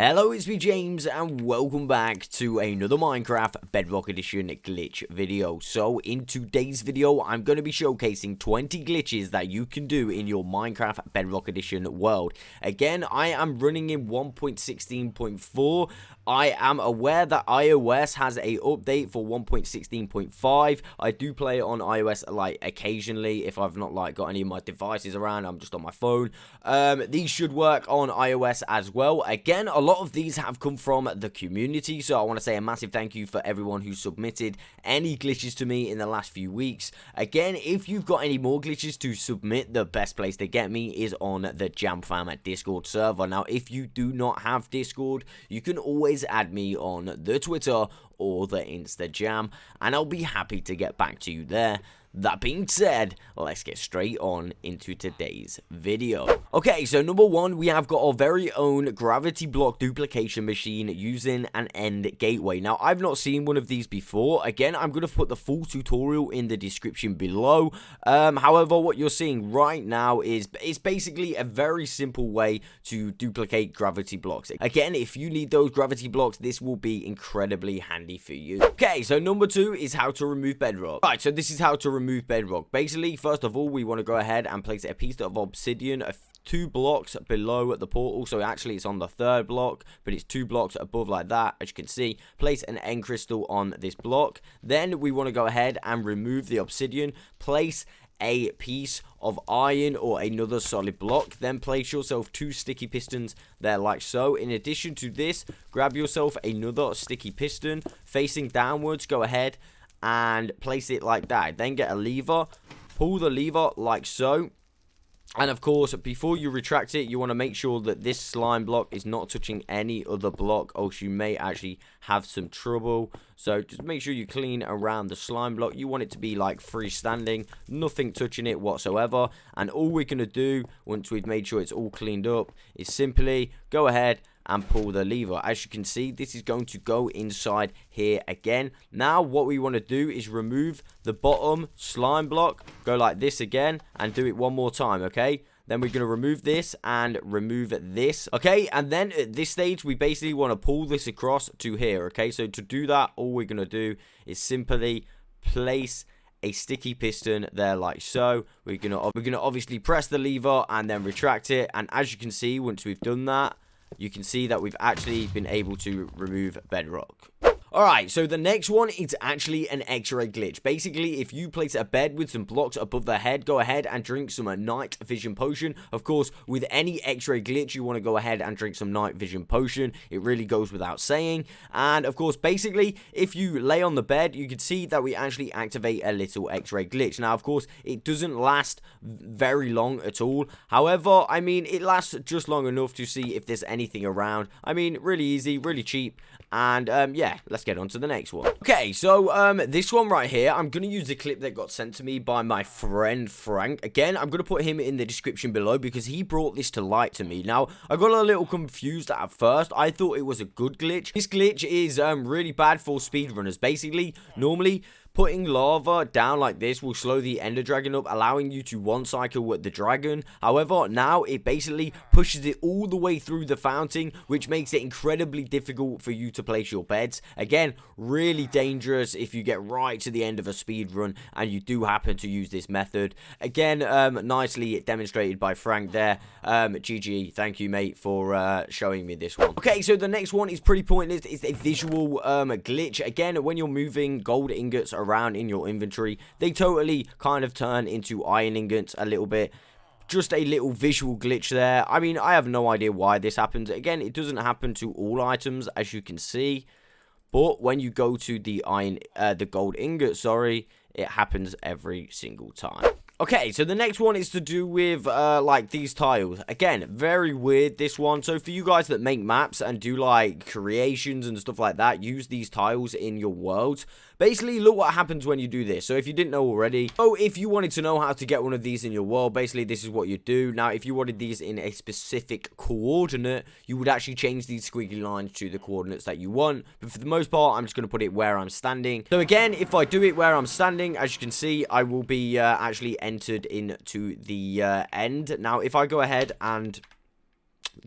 Hello, it's me James and welcome back to another Minecraft Bedrock Edition glitch video. So in today's video I'm going to be showcasing 20 glitches that you can do in your Minecraft Bedrock Edition world. Again, I am running in 1.16.4. I am aware that iOS has a update for 1.16.5. I do play it on iOS like occasionally if I've not like got any of my devices around. I'm just on my phone. These should work on iOS as well. Again, a lot of these have come from the community, so I want to say a massive thank you for everyone who submitted any glitches to me in the last few weeks. Again, if you've got any more glitches to submit, the best place to get me is on the JamFam Discord server. Now, if you do not have Discord, you can always add me on the Twitter or the Instagram, and I'll be happy to get back to you there. That being said, let's get straight on into today's video. Okay, so number one, we have got our very own gravity block duplication machine using an end gateway. Now, I've not seen one of these before. Again, I'm going to put the full tutorial in the description below. However, what you're seeing right now is it's basically a very simple way to duplicate gravity blocks. Again, if you need those gravity blocks, this will be incredibly handy for you. Okay, so number two is how to remove bedrock. Right, so this is how to remove bedrock. Basically, first of all, we want to go ahead and place a piece of obsidian 2 blocks below the portal. So actually it's on the 3rd block, but it's 2 blocks above like that. As you can see, place an end crystal on this block. Then we want to go ahead and remove the obsidian, place a piece of iron or another solid block, then place yourself 2 sticky pistons there like so. In addition to this, grab yourself another sticky piston facing downwards, go ahead and place it like that. Then get a lever, pull the lever like so, and of course before you retract it, you want to make sure that this slime block is not touching any other block, or else you may actually have some trouble. So just make sure you clean around the slime block. You want it to be like freestanding, nothing touching it whatsoever. And all we're going to do once we've made sure it's all cleaned up is simply go ahead and pull the lever. As you can see, this is going to go inside here again. Now what we want to do is remove the bottom slime block, go like this again, and do it one more time. Okay, then we're going to remove this and remove this. Okay, and then at this stage we basically want to pull this across to here. Okay, so to do that, all we're going to do is simply place a sticky piston there like so. We're gonna obviously press the lever and then retract it, and as you can see, once we've done that, you can see that we've actually been able to remove bedrock. Alright, so the next one is actually an Xray glitch. Basically, if you place a bed with some blocks above the head, go ahead and drink some night vision potion. Of course, with any Xray glitch, you want to go ahead and drink some night vision potion. It really goes without saying. And of course, basically, if you lay on the bed, you can see that we actually activate a little Xray glitch. Now, of course, it doesn't last very long at all. However, I mean, it lasts just long enough to see if there's anything around. I mean, really easy, really cheap. And yeah, let's get on to the next one. Okay, so this one right here, I'm going to use a clip that got sent to me by my friend Frank. Again, I'm going to put him in the description below because he brought this to light to me. Now, I got a little confused at first. I thought it was a good glitch. This glitch is really bad for speedrunners. Basically, normally putting lava down like this will slow the ender dragon up, allowing you to one cycle with the dragon. However, now it basically pushes it all the way through the fountain, which makes it incredibly difficult for you to place your beds. Again, really dangerous if you get right to the end of a speed run and you do happen to use this method. Again, nicely demonstrated by Frank there. GG, thank you mate for showing me this one. Okay, so the next one is pretty pointless. It's a visual glitch. Again, when you're moving gold ingots around in your inventory, they totally kind of turn into iron ingots a little bit. Just a little visual glitch there. I mean, I have no idea why this happens. Again, it doesn't happen to all items, as you can see, but when you go to the gold ingot, sorry, it happens every single time. Okay, so the next one is to do with, like, these tiles. Again, very weird, this one. So for you guys that make maps and do, like, creations and stuff like that, use these tiles in your worlds. Basically, look what happens when you do this. So if you didn't know already, so if you wanted to know how to get one of these in your world, basically this is what you do. Now, if you wanted these in a specific coordinate, you would actually change these squiggly lines to the coordinates that you want. But for the most part, I'm just going to put it where I'm standing. So again, if I do it where I'm standing, as you can see, I will be actually entered into the end. Now, if I go ahead and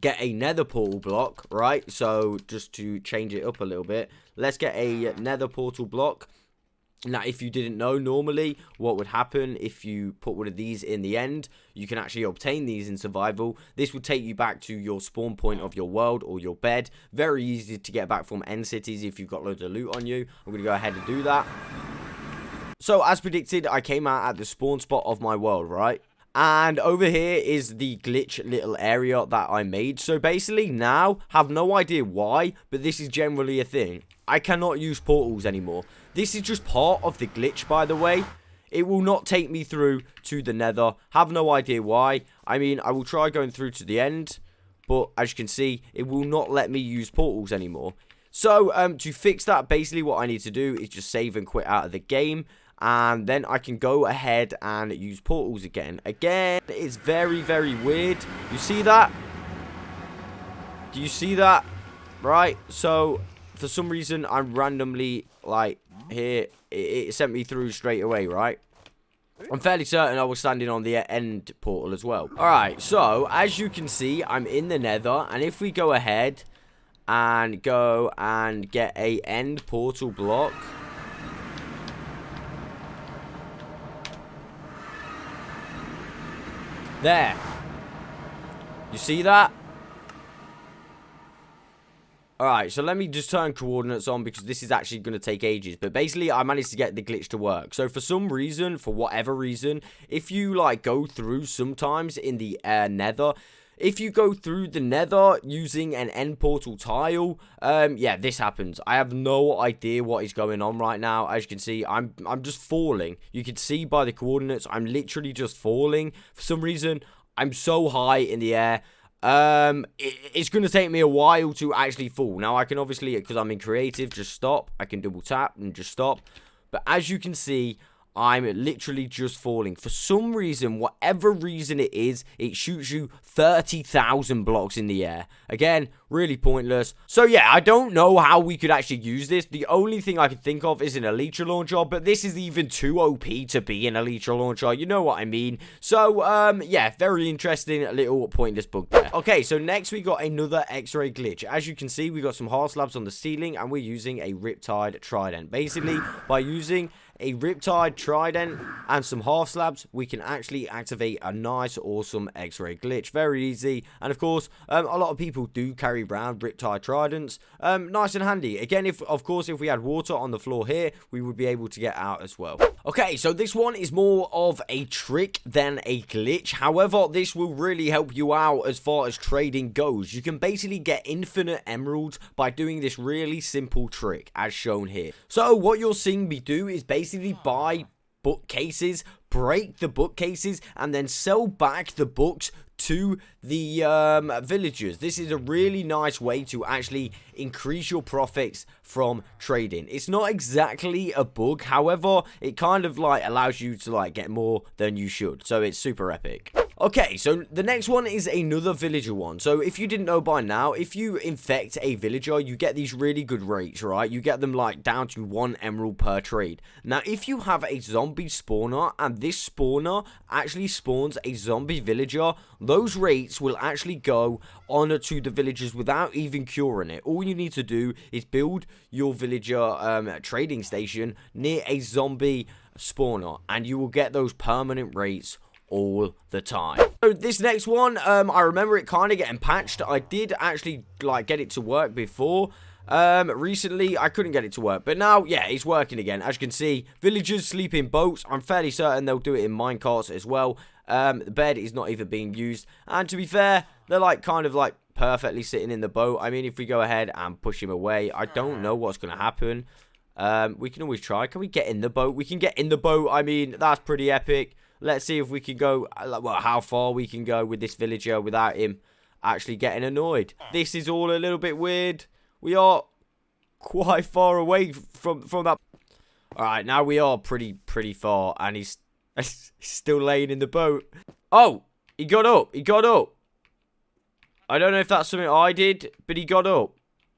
get a nether portal block, right? So just to change it up a little bit, let's get a nether portal block. Now, if you didn't know, normally what would happen if you put one of these in the end, you can actually obtain these in survival. This will take you back to your spawn point of your world or your bed. Very easy to get back from end cities if you've got loads of loot on you. I'm going to go ahead and do that. So, as predicted, I came out at the spawn spot of my world, right? And over here is the glitch little area that I made. So basically now, have no idea why, but this is generally a thing. I cannot use portals anymore. This is just part of the glitch, by the way. It will not take me through to the nether. Have no idea why. I mean, I will try going through to the end, but as you can see, it will not let me use portals anymore. So, to fix that, basically what I need to do is just save and quit out of the game. And then I can go ahead and use portals again. Again, it's very, very weird. You see that? Do you see that? Right? So, for some reason, I'm randomly, like, here. It sent me through straight away, right? I'm fairly certain I was standing on the end portal as well. Alright, so, as you can see, I'm in the nether. And if we go ahead and go and get a end portal block... There. You see that? Alright, so let me just turn coordinates on because this is actually going to take ages. But basically, I managed to get the glitch to work. So for some reason, for whatever reason, if you like go through sometimes in the nether... If you go through the nether using an end portal tile, yeah, this happens. I have no idea what is going on right now. As you can see, I'm just falling. You can see by the coordinates, I'm literally just falling. For some reason, I'm so high in the air. It's going to take me a while to actually fall. Now, I can obviously, because I'm in creative, just stop. I can double tap and just stop. But as you can see... I'm literally just falling. For some reason, whatever reason it is, it shoots you 30,000 blocks in the air. Again, really pointless. So yeah, I don't know how we could actually use this. The only thing I can think of is an Elixir Launcher, but this is even too OP to be an Elixir Launcher. You know what I mean? So, yeah, very interesting little pointless bug there. Okay, so next we got another X-ray glitch. As you can see, we got some hard slabs on the ceiling, and we're using a Riptide Trident. Basically, by using a Riptide Trident and some half slabs, we can actually activate a nice, awesome X-ray glitch. Very easy. And of course, a lot of people do carry around Riptide Tridents. Nice and handy. Again, of course, if we had water on the floor here, we would be able to get out as well. Okay, so this one is more of a trick than a glitch. However, this will really help you out as far as trading goes. You can basically get infinite emeralds by doing this really simple trick, as shown here. So, what you're seeing me do is basically buy bookcases, break the bookcases, and then sell back the books to the villagers. This is a really nice way to actually increase your profits from trading. It's not exactly a bug, however, it kind of like allows you to like get more than you should. So it's super epic. Okay, so the next one is another villager one. So if you didn't know by now, if you infect a villager, you get these really good rates, right? You get them like down to 1 emerald per trade. Now, if you have a zombie spawner and this spawner actually spawns a zombie villager, those rates will actually go on to the villagers without even curing it. All you need to do is build your villager trading station near a zombie spawner, and you will get those permanent rates all the time. So this next one, I remember it kind of getting patched. I did actually like get it to work before. Recently I couldn't get it to work, but now, yeah, it's working again. As you can see, villagers sleep in boats. I'm fairly certain they'll do it in minecarts as well. The bed is not even being used, and to be fair, they're like kind of like perfectly sitting in the boat. I mean, if we go ahead and push him away, I don't know what's going to happen. We can always try. Can we get in the boat? We can get in the boat. I mean, that's pretty epic. Let's see if we can go, well, how far we can go with this villager without him actually getting annoyed. This is all a little bit weird. We are quite far away from that. Alright, now we are pretty far, and he's still laying in the boat. Oh, he got up. He got up. I don't know if that's something I did, but he got up.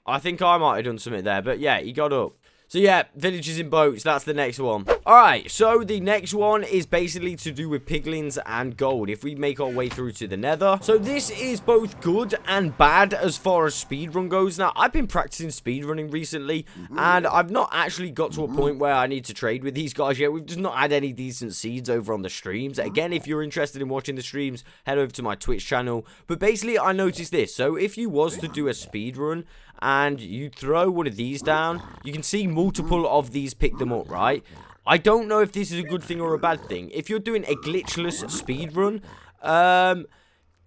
I think I might have done something there, but yeah, he got up. So yeah, villagers in boats, that's the next one. Alright, so the next one is basically to do with piglins and gold, if we make our way through to the nether. So this is both good and bad as far as speedrun goes. Now, I've been practicing speedrunning recently, and I've not actually got to a point where I need to trade with these guys yet. We've just not had any decent seeds over on the streams. Again, if you're interested in watching the streams, head over to my Twitch channel. But basically, I noticed this. So if you was to do a speedrun, and you throw one of these down, you can see multiple of these pick them up, right? I don't know if this is a good thing or a bad thing. If you're doing a glitchless speedrun,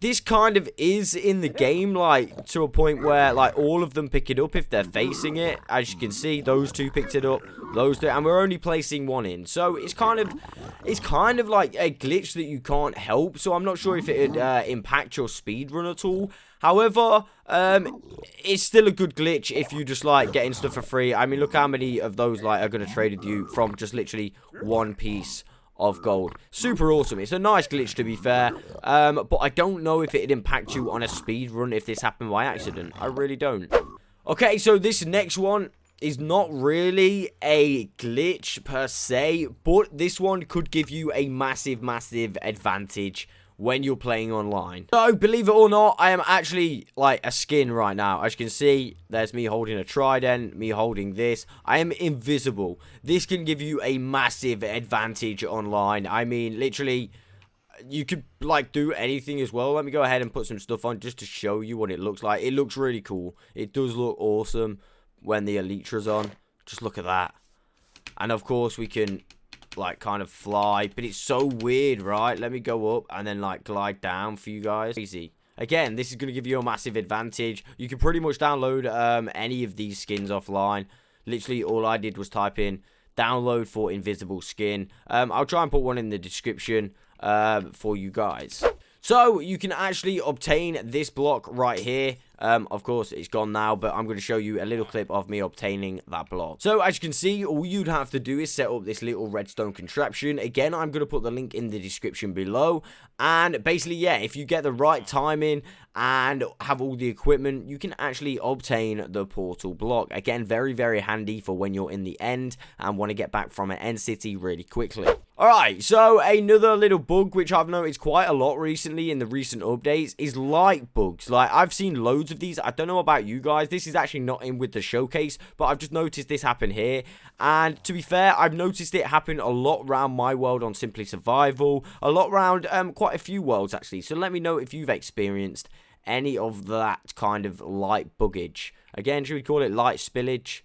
this kind of is in the game, like, to a point where, like, all of them pick it up if they're facing it. As you can see, those two picked it up, those two, and we're only placing one in. So it's kind of like a glitch that you can't help. So I'm not sure if it would impact your speedrun at all. However, it's still a good glitch if you just like getting stuff for free. I mean, look how many of those like are going to trade with you from just literally one piece of gold. Super awesome. It's a nice glitch, to be fair, but I don't know if it'd impact you on a speed run if this happened by accident. I really don't. Okay, so this next one is not really a glitch per se, but this one could give you a massive advantage when you're playing online. So, believe it or not, I am actually, like, a skin right now. As you can see, there's me holding a trident, me holding this. I am invisible. This can give you a massive advantage online. I mean, literally, you could, like, do anything as well. Let me go ahead and put some stuff on just to show you what it looks like. It looks really cool. It does look awesome when the Elixire's on. Just look at that. And, of course, we can, like, kind of fly, but it's so weird, right? Let me go up and then like glide down for you guys. Easy. Again, this is going to give you a massive advantage. You can pretty much download any of these skins offline. Literally all I did was type in download for invisible skin. I'll try and put one in the description for you guys. So you can actually obtain this block right here. Of course, it's gone now, but I'm going to show you a little clip of me obtaining that block. So, as you can see, all you'd have to do is set up this little redstone contraption. Again, I'm going to put the link in the description below. And basically, yeah, if you get the right timing and have all the equipment, you can actually obtain the portal block. Again, very handy for when you're in the end and want to get back from an end city really quickly. Alright, so another little bug which I've noticed quite a lot recently in the recent updates is light bugs. Like, I've seen loads of these. I don't know about you guys. This is actually not in with the showcase, but I've just noticed this happen here. And to be fair, I've noticed it happen a lot around my world on Simply Survival, a lot around quite a few worlds actually. So let me know if you've experienced any of that kind of light buggage. Again, should we call it light spillage?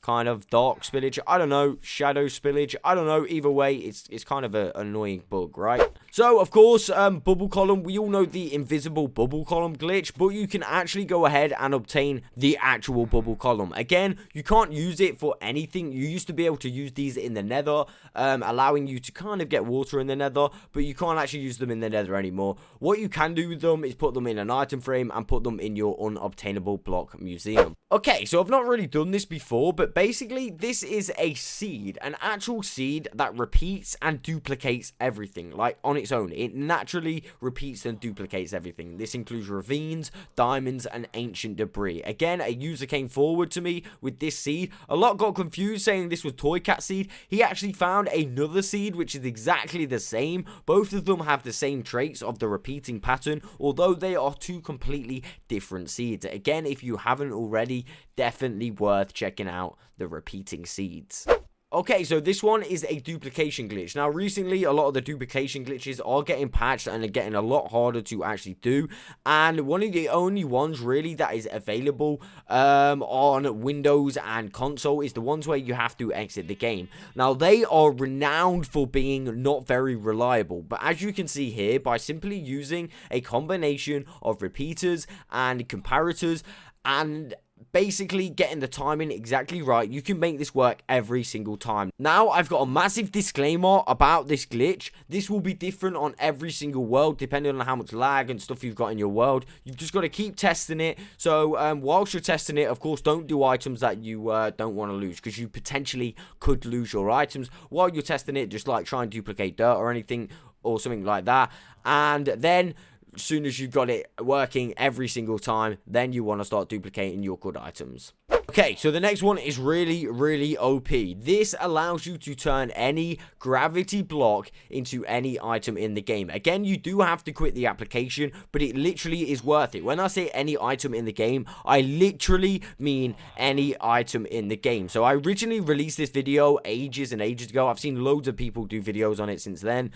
Kind of dark spillage, I don't know, shadow spillage, I don't know. Either way, it's kind of an annoying bug, right? So of course, bubble column, we all know the invisible bubble column glitch, but you can actually go ahead and obtain the actual bubble column. Again, you can't use it for anything. You used to be able to use these in the nether, allowing you to kind of get water in the nether, but you can't actually use them in the nether anymore. What you can do with them is put them in an item frame and put them in your unobtainable block museum. Okay, so I've not really done this before, but basically this is a seed, an actual seed that repeats and duplicates everything, like on its own. It naturally repeats and duplicates everything. This includes ravines, diamonds, and ancient debris. Again, a user came forward to me with this seed. A lot got confused saying this was Toy Cat seed. He actually found another seed which is exactly the same. Both of them have the same traits of the repeating pattern, although they are two completely different seeds. Again, if you haven't already, definitely worth checking out the repeating seeds. Okay, so this one is a duplication glitch. Now, recently, a lot of the duplication glitches are getting patched and are getting a lot harder to actually do. And one of the only ones, really, that is available on Windows and console is the ones where you have to exit the game. Now, they are renowned for being not very reliable. But as you can see here, by simply using a combination of repeaters and comparators and basically getting the timing exactly right, you can make this work every single time. Now, I've got a massive disclaimer about this glitch. This will be different on every single world, depending on how much lag and stuff you've got in your world. You've just got to keep testing it. So, whilst you're testing it, of course, don't do items that you don't want to lose, because you potentially could lose your items. While you're testing it, just like try and duplicate dirt or anything or something like that. And then as soon as you've got it working every single time, then you want to start duplicating your good items. Okay, so the next one is really OP. This allows you to turn any gravity block into any item in the game. Again, you do have to quit the application, but it literally is worth it. When I say any item in the game, I literally mean any item in the game. So I originally released this video ages and ages ago. I've seen loads of people do videos on it since then.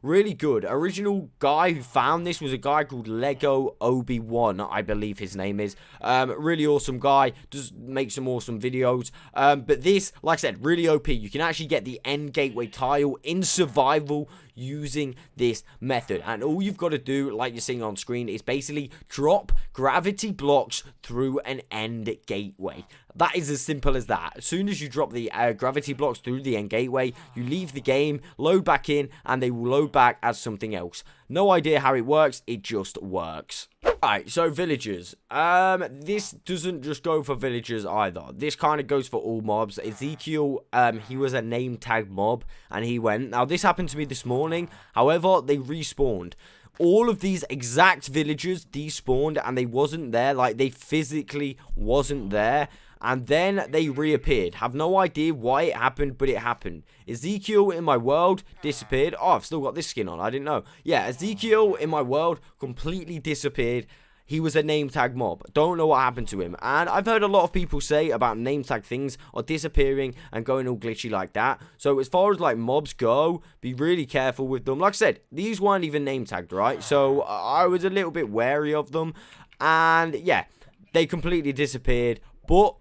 Really good. Original guy who found this was a guy called Lego Obi-Wan, I believe his name is. Really awesome guy. Does make some awesome videos. But this, like I said, really OP. You can actually get the end gateway tile in survival using this method, and all you've got to do, like you're seeing on screen, is basically drop gravity blocks through an end gateway. That is as simple as that. As soon as you drop the gravity blocks through the end gateway, you leave the game, load back in, and they will load back as something else. No idea how it works, it just works. Alright, so villagers. This doesn't just go for villagers either. This kind of goes for all mobs. Ezekiel, he was a name tag mob, and he went. Now, this happened to me this morning. However, they respawned. All of these exact villagers despawned, and they wasn't there. Like, they physically wasn't there. And then they reappeared. Have no idea why it happened, but it happened. Ezekiel in my world disappeared. Oh, I've still got this skin on. I didn't know. Yeah, Ezekiel in my world completely disappeared. He was a name tag mob. Don't know what happened to him. And I've heard a lot of people say about name tag things are disappearing and going all glitchy like that. So as far as like mobs go, be really careful with them. Like I said, these weren't even name tagged, right? So I was a little bit wary of them. And yeah, they completely disappeared. But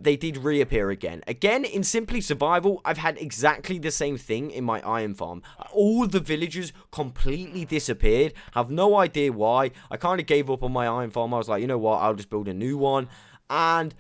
they did reappear again. Again, in Simply Survival, I've had exactly the same thing in my iron farm. All the villagers completely disappeared. Have no idea why. I kind of gave up on my iron farm. I was like, you know what, I'll just build a new one. And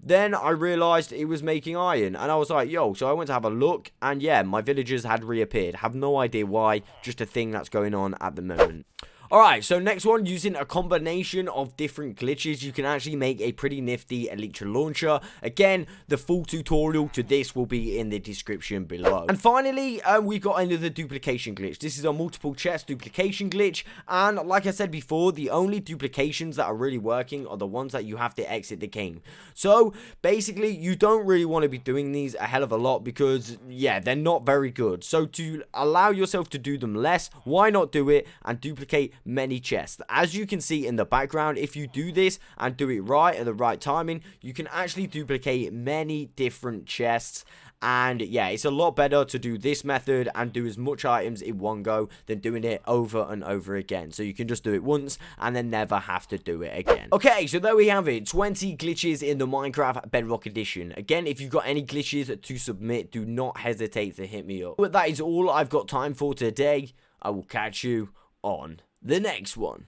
then I realized it was making iron. And I was like, yo, so I went to have a look. And yeah, my villagers had reappeared. Have no idea why. Just a thing that's going on at the moment. Alright, so next one, using a combination of different glitches, you can actually make a pretty nifty Elixir Launcher. Again, the full tutorial to this will be in the description below. And finally, we've got another duplication glitch. This is a multiple chest duplication glitch, and like I said before, the only duplications that are really working are the ones that you have to exit the game. So, basically, you don't really want to be doing these a hell of a lot because, yeah, they're not very good. So, to allow yourself to do them less, why not do it and duplicate many chests? As you can see in the background, if you do this and do it right at the right timing, you can actually duplicate many different chests. And yeah, it's a lot better to do this method and do as much items in one go than doing it over and over again. So you can just do it once and then never have to do it again. Okay, so there we have it. 20 glitches in the Minecraft Bedrock edition. Again, if you've got any glitches to submit, do not hesitate to hit me up. But that is all I've got time for today. I will catch you on the next one.